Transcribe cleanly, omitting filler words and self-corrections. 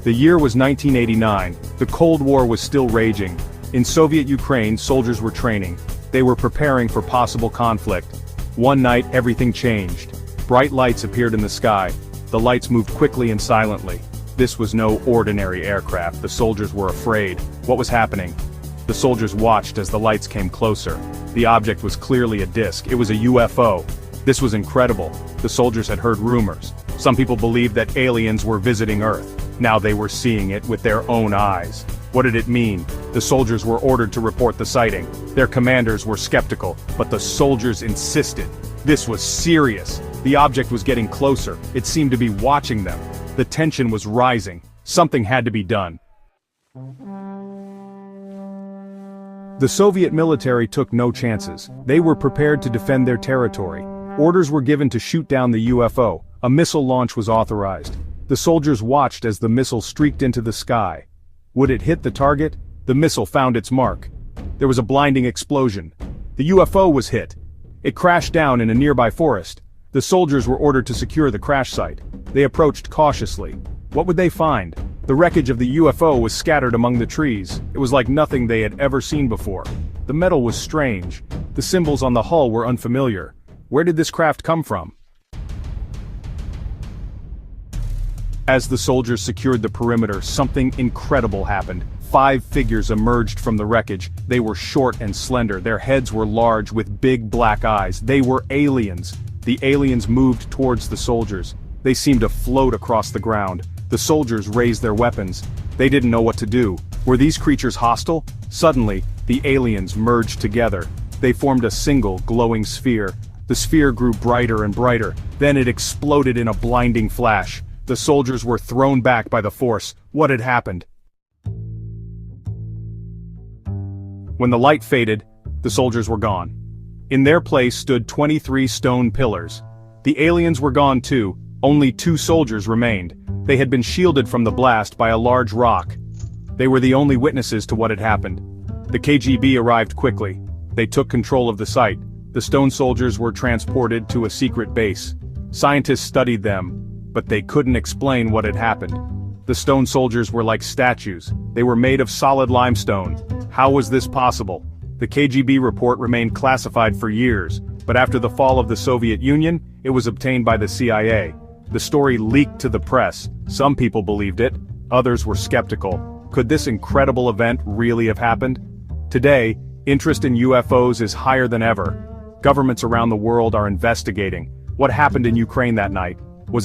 The year was 1989, the Cold War was still raging. In Soviet Ukraine, soldiers were training. They were preparing for possible conflict. One night, everything changed. Bright lights appeared in the sky. The lights moved quickly and silently. This was no ordinary aircraft. The soldiers were afraid. What was happening? The soldiers watched as the lights came closer. The object was clearly a disc. It was a UFO. This was incredible. The soldiers had heard rumors. Some people believed that aliens were visiting Earth. Now they were seeing it with their own eyes. What did it mean? The soldiers were ordered to report the sighting. Their commanders were skeptical, but the soldiers insisted. This was serious. The object was getting closer. It seemed to be watching them. The tension was rising. Something had to be done. The Soviet military took no chances. They were prepared to defend their territory. Orders were given to shoot down the UFO. A missile launch was authorized. The soldiers watched as the missile streaked into the sky. Would it hit the target? The missile found its mark. There was a blinding explosion. The UFO was hit. It crashed down in a nearby forest. The soldiers were ordered to secure the crash site. They approached cautiously. What would they find? The wreckage of the UFO was scattered among the trees. It was like nothing they had ever seen before. The metal was strange. The symbols on the hull were unfamiliar. Where did this craft come from? As the soldiers secured the perimeter, something incredible happened. 5 figures emerged from the wreckage. They were short and slender. Their heads were large with big black eyes. They were aliens. The aliens moved towards the soldiers. They seemed to float across the ground. The soldiers raised their weapons. They didn't know what to do. Were these creatures hostile? Suddenly, the aliens merged together. They formed a single, glowing sphere. The sphere grew brighter and brighter. Then it exploded in a blinding flash. The soldiers were thrown back by the force. What had happened? When the light faded, the soldiers were gone. In their place stood 23 stone pillars. The aliens were gone too. Only 2 soldiers remained. They had been shielded from the blast by a large rock. They were the only witnesses to what had happened. The KGB arrived quickly. They took control of the site. The stone soldiers were transported to a secret base. Scientists studied them, but they couldn't explain what had happened. The stone soldiers were like statues. They were made of solid limestone. How was this possible? The KGB report remained classified for years, but after the fall of the Soviet Union, it was obtained by the CIA. The story leaked to the press. Some people believed it, others were skeptical. Could this incredible event really have happened? Today, interest in UFOs is higher than ever. Governments around the world are investigating. What happened in Ukraine that night? Was it